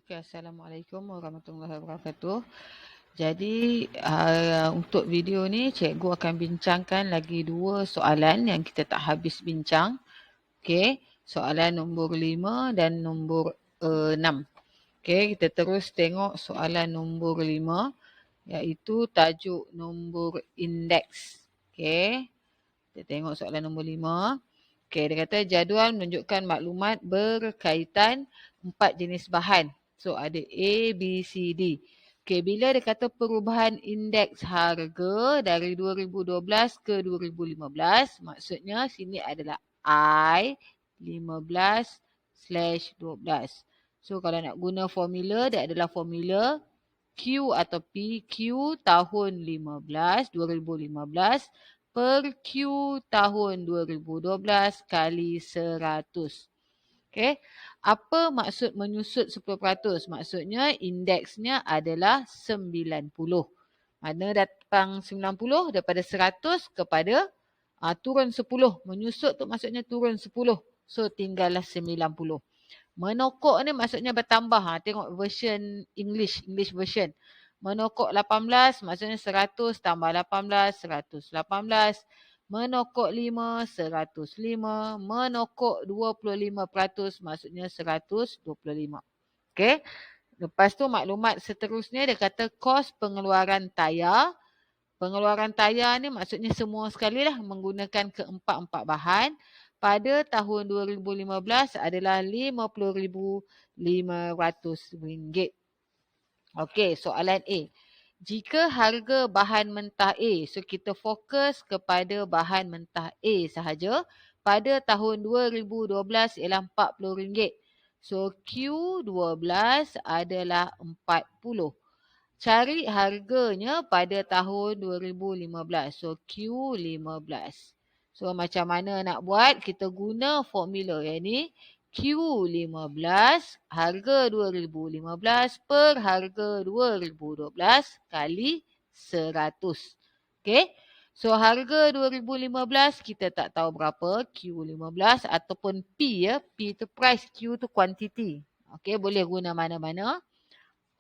Okay, Assalamualaikum warahmatullahi wabarakatuh. Jadi untuk video ni cikgu akan bincangkan lagi dua soalan yang kita tak habis bincang. Okey, soalan nombor 5 dan nombor 6. Okey, kita terus tengok soalan nombor 5 iaitu tajuk nombor indeks. Okey, kita tengok soalan nombor 5. Okey, dia kata jadual menunjukkan maklumat berkaitan 4 jenis bahan. So ada A, B, C, D. Okey, bila dia kata perubahan indeks harga dari 2012 ke 2015, maksudnya sini adalah I 15/12. So kalau nak guna formula, dia adalah formula Q atau P, Q tahun 2015 per Q tahun 2012 kali 100. Okey. Apa maksud menyusut 10%? Maksudnya indeksnya adalah 90. Mana datang 90 daripada 100 kepada turun 10. Menyusut tu maksudnya turun 10. So tinggallah 90. Menokok ni maksudnya bertambah. Tengok version English version. Menokok 18 maksudnya 100 tambah 18, 118. Menokok 5, 105. Menokok 25% maksudnya 125. Okey. Lepas tu maklumat seterusnya dia kata kos pengeluaran tayar. Pengeluaran tayar ni maksudnya semua sekali lah menggunakan keempat-empat bahan. Pada tahun 2015 adalah RM50,500. Okey, soalan A. Jika harga bahan mentah A, so kita fokus kepada bahan mentah A sahaja, pada tahun 2012 ialah RM40. So Q12 adalah 40. Cari harganya pada tahun 2015. So Q15. So macam mana nak buat? Kita guna formula yang ni. Q15 harga 2015 per harga 2012 kali 100. Okey. So harga 2015 kita tak tahu berapa. Q15 ataupun P ya. P tu price, Q tu quantity. Okey, boleh guna mana-mana.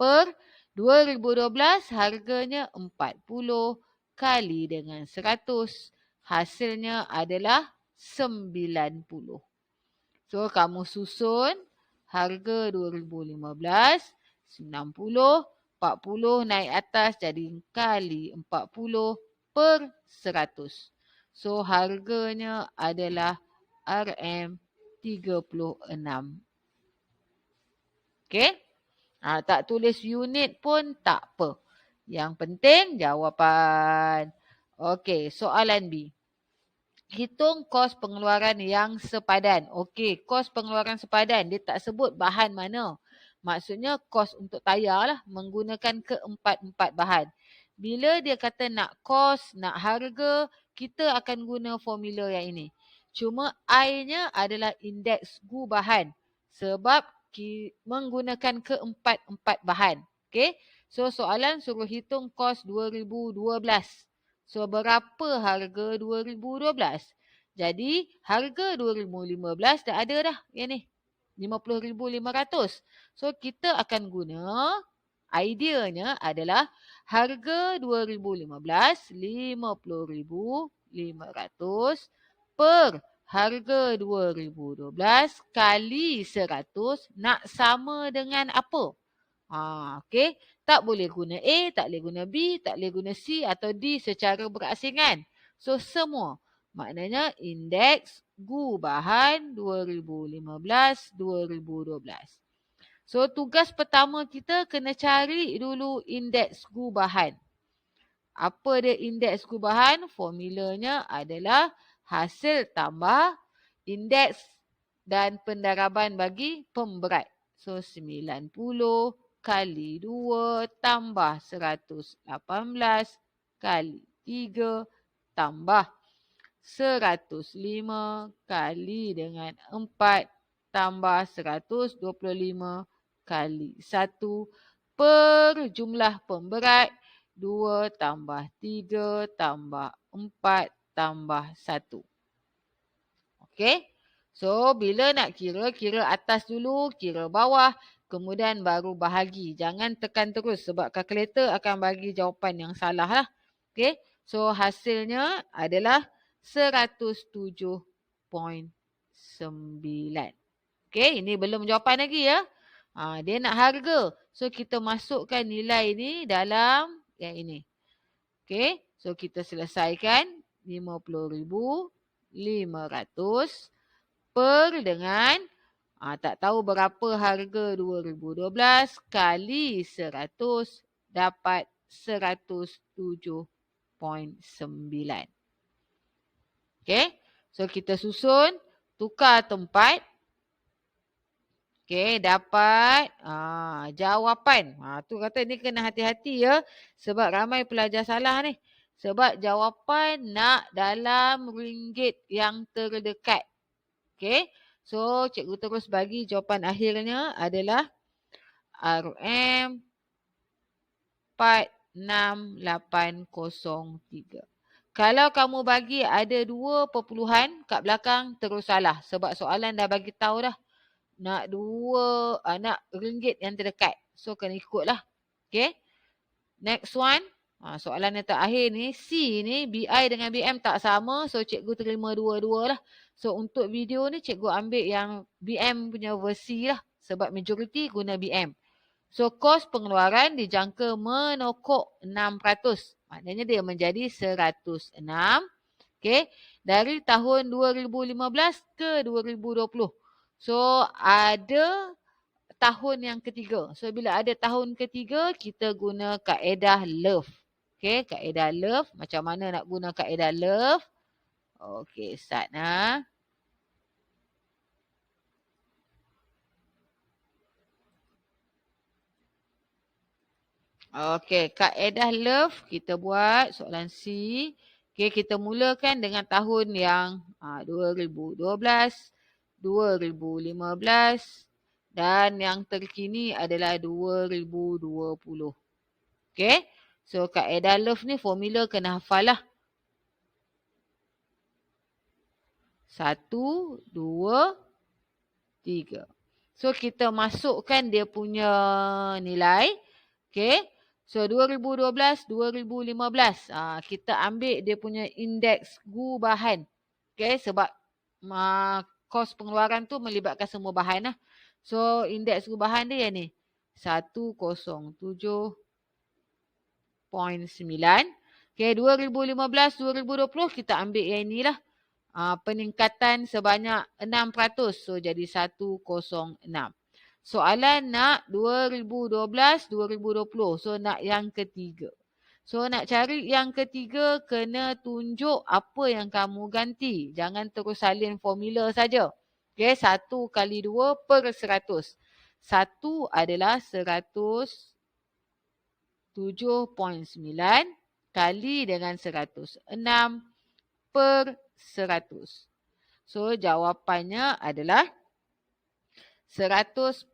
Per 2012 harganya 40 kali dengan 100. Hasilnya adalah 90. So kamu susun harga 2015, 90, 40 naik atas jadi kali 40 per 100. So harganya adalah RM36. Okey? Tak tulis unit pun tak apa. Yang penting jawapan. Okey, soalan B. Hitung kos pengeluaran yang sepadan. Okey, kos pengeluaran sepadan. Dia tak sebut bahan mana. Maksudnya kos untuk tayar lah menggunakan keempat-empat bahan. Bila dia kata nak kos, nak harga, kita akan guna formula yang ini. Cuma I-nya adalah indeks gu bahan. Sebab menggunakan keempat-empat bahan. Okey, so soalan suruh hitung kos 2012. So berapa harga 2012? Jadi harga 2015 dah ada dah yang ni. 50,500. So kita akan guna, ideanya adalah harga 2015 50,500 per harga 2012 kali 100 nak sama dengan apa? Okey. Tak boleh guna A, tak boleh guna B, tak boleh guna C atau D secara berasingan. So semua. Maknanya indeks gu bahan 2015-2012. So tugas pertama kita kena cari dulu indeks gu bahan. Apa dia indeks gu bahan? Formulanya adalah hasil tambah indeks dan pendaraban bagi pemberat. So 90 kali 2 tambah 118 kali 3 tambah 105 kali dengan 4 tambah 125 kali 1 per jumlah pemberat 2 tambah 3 tambah 4 tambah 1. Okey. So bila nak kira atas dulu, kira bawah. kemudian baru bahagi. Jangan tekan terus sebab kalkulator akan bagi jawapan yang salah lah. Okay. So hasilnya adalah 107.9. Okay. Ini belum jawapan lagi ya. Dia nak harga. So kita masukkan nilai ni dalam yang ini. Okay. So kita selesaikan 50,500 per dengan tak tahu berapa harga 2012 kali 100 dapat 107.9. Okay. So kita susun, tukar tempat. Okay, dapat jawapan. Tu kata ni kena hati-hati ya. Sebab ramai pelajar salah ni. Sebab jawapan nak dalam ringgit yang terdekat. Okay. So, cikgu terus bagi jawapan akhirnya adalah RM 46803. Kalau kamu bagi ada 2 perpuluhan kat belakang terus salah. Sebab soalan dah bagi tahu dah. Nak nak ringgit yang terdekat. So, kena ikutlah. Okay. Next one. Soalan yang terakhir ni. C ni BI dengan BM tak sama. So, cikgu terima dua-dua lah. So, untuk video ni cikgu ambil yang BM punya versi lah. Sebab majoriti guna BM. So, kos pengeluaran dijangka menokok 6%. Maknanya dia menjadi 106. Okay. Dari tahun 2015 ke 2020. So, ada tahun yang ketiga. So, bila ada tahun ketiga, kita guna kaedah LOVE. Okay, kaedah LOVE. Macam mana nak guna kaedah LOVE? Okay, start nah. Okay, kaedah LOVE kita buat soalan C. Okay, kita mulakan dengan tahun yang 2012, 2015 dan yang terkini adalah 2020. Okay, so kaedah LOVE ni formula kena hafal lah. 1, 2, 3. So kita masukkan dia punya nilai. Okay. So 2012, 2015. Kita ambil dia punya indeks gubahan. Okay. Sebab kos pengeluaran tu melibatkan semua bahan lah. So indeks gubahan dia yang ni. 107.9. Okay. 2015, 2020 kita ambil yang ni lah. Peningkatan sebanyak 6%. So jadi 106. Soalan nak 2012, 2020. So nak yang ketiga. So nak cari yang ketiga kena tunjuk apa yang kamu ganti. Jangan terus salin formula saja. Okay, 1 kali 2 per 100. 1 adalah 107.9 kali dengan 106 per 100. So jawapannya adalah 114.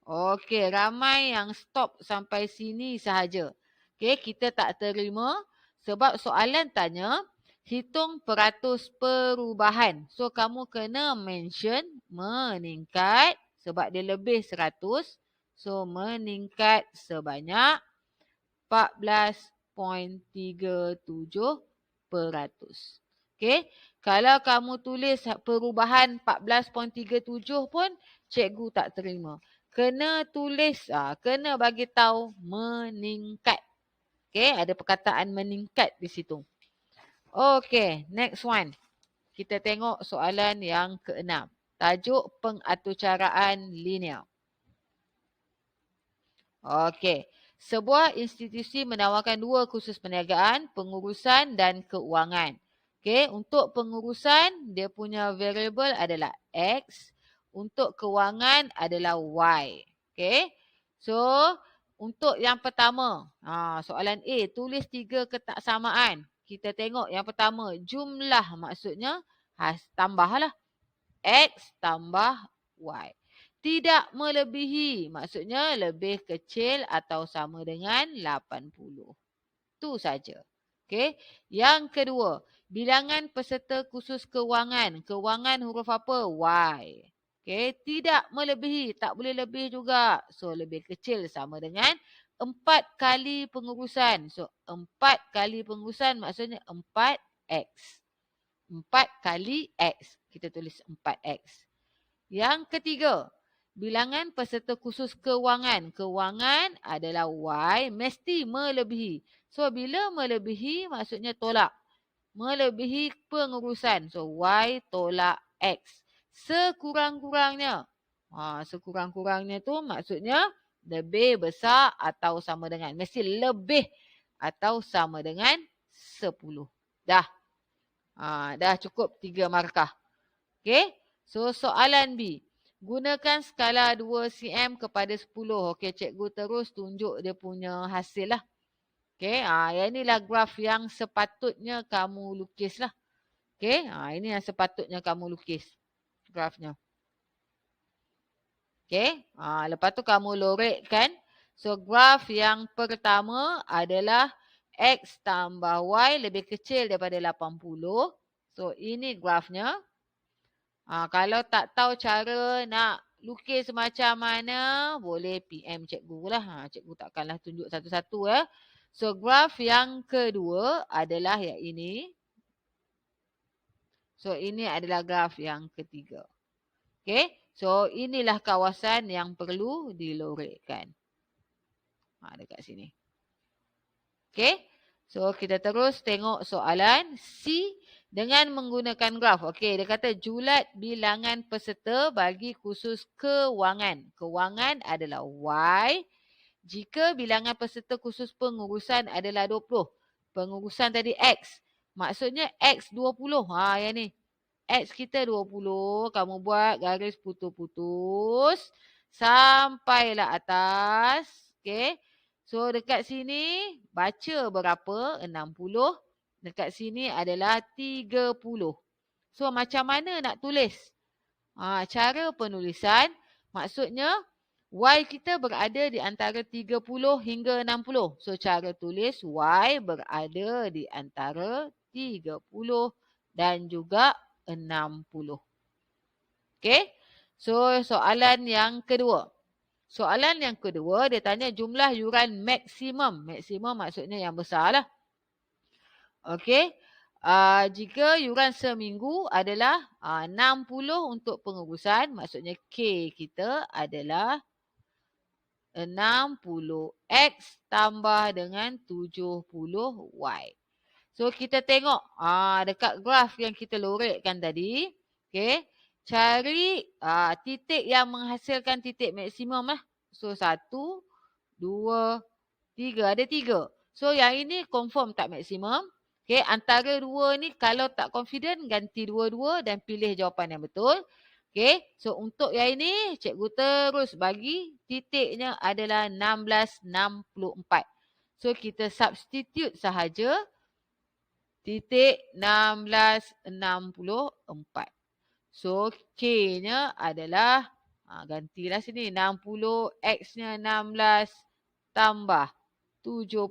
Okey, ramai yang stop sampai sini sahaja. Okey, kita tak terima sebab soalan tanya hitung peratus perubahan. So kamu kena mention meningkat sebab dia lebih 100. So meningkat sebanyak 14.37%. Okey. Kalau kamu tulis perubahan 14.37 pun cikgu tak terima. Kena tulis, kena bagi tahu meningkat. Okey, ada perkataan meningkat di situ. Okey, next one. Kita tengok soalan yang ke-6. Tajuk pengaturcaraan linear. Okey. Sebuah institusi menawarkan 2 kursus perniagaan, pengurusan dan keuangan. Okay, untuk pengurusan, dia punya variable adalah X. Untuk kewangan adalah Y. Okay, so untuk yang pertama, soalan A, tulis 3 ketaksamaan. Kita tengok yang pertama, jumlah maksudnya tambahlah. X tambah Y. Tidak melebihi, maksudnya lebih kecil atau sama dengan 80. Itu saja. Okay. Yang kedua, bilangan peserta kursus kewangan. Kewangan huruf apa? Y. Okey, tidak melebihi, tak boleh lebih juga. So lebih kecil sama dengan 4 kali pengurusan. So 4 kali pengurusan maksudnya 4x. 4 kali x. Kita tulis 4x. Yang ketiga, bilangan peserta khusus kewangan. Kewangan adalah Y mesti melebihi. So bila melebihi maksudnya tolak. Melebihi pengurusan. So Y tolak X. Sekurang-kurangnya. Sekurang-kurangnya tu maksudnya lebih besar atau sama dengan. Mesti lebih atau sama dengan 10. Dah. Dah cukup 3 markah. Okey. So soalan B. Gunakan skala 2 cm kepada 10. Okey, cikgu terus tunjuk dia punya hasil lah. Okey, yang inilah graf yang sepatutnya kamu lukis lah. Okey, ini yang sepatutnya kamu lukis grafnya. Okey, lepas tu kamu lorekkan. So graf yang pertama adalah X tambah Y lebih kecil daripada 80. So ini grafnya. Kalau tak tahu cara nak lukis macam mana, boleh PM cikgu lah. Cikgu takkanlah tunjuk satu-satu ya. So graf yang kedua adalah yang ini. So ini adalah graf yang ketiga. Okay. So inilah kawasan yang perlu dilorekkan. Dekat sini. Okay. So kita terus tengok soalan C dengan menggunakan graf. Okey, dia kata julat bilangan peserta bagi khusus kewangan. Kewangan adalah Y. Jika bilangan peserta khusus pengurusan adalah 20. Pengurusan tadi X. Maksudnya X 20. Yang ni. X kita 20. Kamu buat garis putus-putus. Sampailah atas. Okey. So dekat sini baca berapa? 60. Dekat sini adalah 30. So macam mana nak tulis? Cara penulisan maksudnya Y kita berada di antara 30 hingga 60. So cara tulis Y berada di antara 30 dan juga 60. Okey? So soalan yang kedua. Soalan yang kedua dia tanya jumlah yuran maksimum. Maksimum maksudnya yang besar lah. Okey. Jika yuran seminggu adalah 60 untuk pengurusan, maksudnya K kita adalah 60X tambah dengan 70Y. So kita tengok dekat graf yang kita lorekkan tadi. Okay. Cari titik yang menghasilkan titik maksimum lah. So 1, 2, 3. Ada 3. So yang ini confirm tak maksimum. Okay. Antara 2 ni kalau tak confident ganti 2-2 dan pilih jawapan yang betul. Okay. So untuk yang ini cikgu terus bagi titiknya adalah 1664. So kita substitute sahaja titik 1664. So K-nya adalah gantilah sini 60 X-nya 16 tambah 70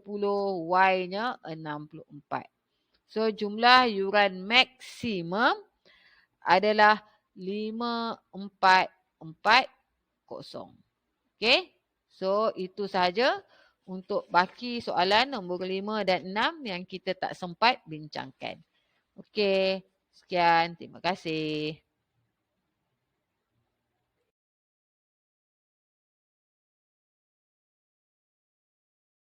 Y-nya 64. So jumlah yuran maksimum adalah 5440. Okay. So itu sahaja untuk baki soalan nombor 5 dan 6 yang kita tak sempat bincangkan. Okey. Sekian. Terima kasih.